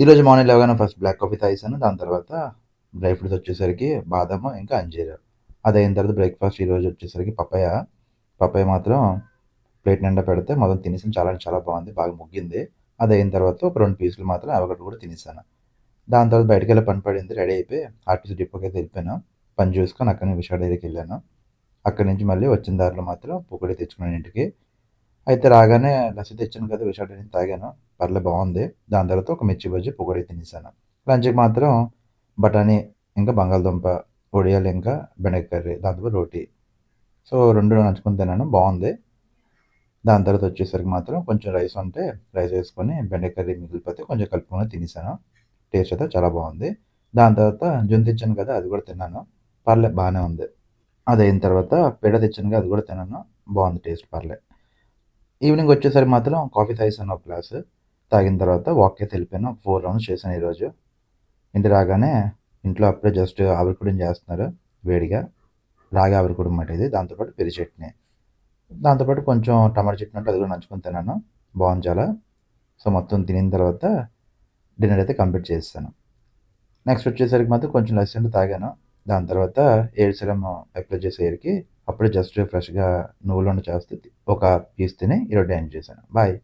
ఈరోజు మార్నింగ్ లేవగానే first black coffee తాగేసాను. దాని తర్వాత డ్రై ఫ్రూట్స్ వచ్చేసరికి బాదాము, ఇంకా అంజీరు. అదయిన తర్వాత బ్రేక్‌ఫాస్ట్ ఈరోజు వచ్చేసరికి పపాయ. పపాయ మాత్రం ప్లేట్ నిండా పెడితే మొత్తం తినేసాను. చాలా అంటే చాలా బాగుంది. బాగా ముగ్గింది. అదయిన తర్వాత ఒక 2 పీసులు మాత్రం అవగడ్డ కూడా తినేసాను. దాని తర్వాత బయటికెళ్ళే పని పడింది. రెడీ అయిపోయి ఆర్టీసీ డిపోకైతే వెళ్ళిపోయాను. పని చూసుకొని అక్కడి విశాల్ డైరీకెళ్ళాను. అక్కడి నుంచి మళ్ళీ వచ్చిన దారిలో మాత్రం పొకుడి తెచ్చుకున్నాను ఇంటికి. అయితే రాగానే లస్సీ తెచ్చాను కదా! విశాల్ డైరీ నుంచి తాగాను. బావుంది. దాని తర్వాత ఒక మిర్చి బజ్జీ, పకోడీ తినేసాను. లంచ్‌కి మాత్రం బఠానీ, ఇంకా బంగాళదుంప, వడియాలు, ఇంకా బెండకాయ కర్రీ, దాంతో రోటీ. సో, 2 నంచుకొని తిన్నాను. బావుంది. దాని తర్వాత వచ్చేసరికి మాత్రం కొంచెం రైస్ ఉంటే రైస్ వేసుకొని బెండకాయ కర్రీ మిగిలిపోతే కొంచెం కలుపుకొని తినేసాను. టేస్ట్ అయితే చాలా బావుంది. దాని తర్వాత జున్ను తెచ్చాను కదా! అది కూడా తిన్నాను. బానే ఉంది. అదయిన తర్వాత పేడ తెచ్చాను కదా! అది కూడా తిన్నాను. బావుంది టేస్ట్ ఈవినింగ్ వచ్చేసరికి మాత్రం కాఫీ తాగేసాను ఒక గ్లాసు. తాగిన తర్వాత వాక్‌కయితే వెళ్ళిపోయాను. 4 రౌండ్స్ చేశాను ఈరోజు. ఇంటికి రాగానే ఇంట్లో అప్పుడే జస్ట్ ఆవిరికుడిని చేస్తున్నారు వేడిగా. రాగి ఆవిరికుడి మాట ఇది. దాంతో పాటు పెరుగు చట్నీ. దాంతో పాటు కొంచెం టమాటా చట్నీ ఉంటే అది కూడా నంచుకొని తిన్నాను. బావుంది చాలా. సో, మొత్తం తినిన తర్వాత డిన్నర్ అయితే కంప్లీట్ చేసేసాను. నెక్స్ట్ వచ్చేసరికి మాత్రం కొంచెం లస్సీ ఉంటే తాగాను. దాని తర్వాత ఎయిర్ సీరమ్ అప్లై చేసే ఎయిర్‌కి అప్పుడే జస్ట్ ఫ్రెష్‌గా నువ్వుల ఉండ చేస్తే ఒక పీస్ తిని ఈరోజు డే ఎండ్ చేశాను. బాయ్.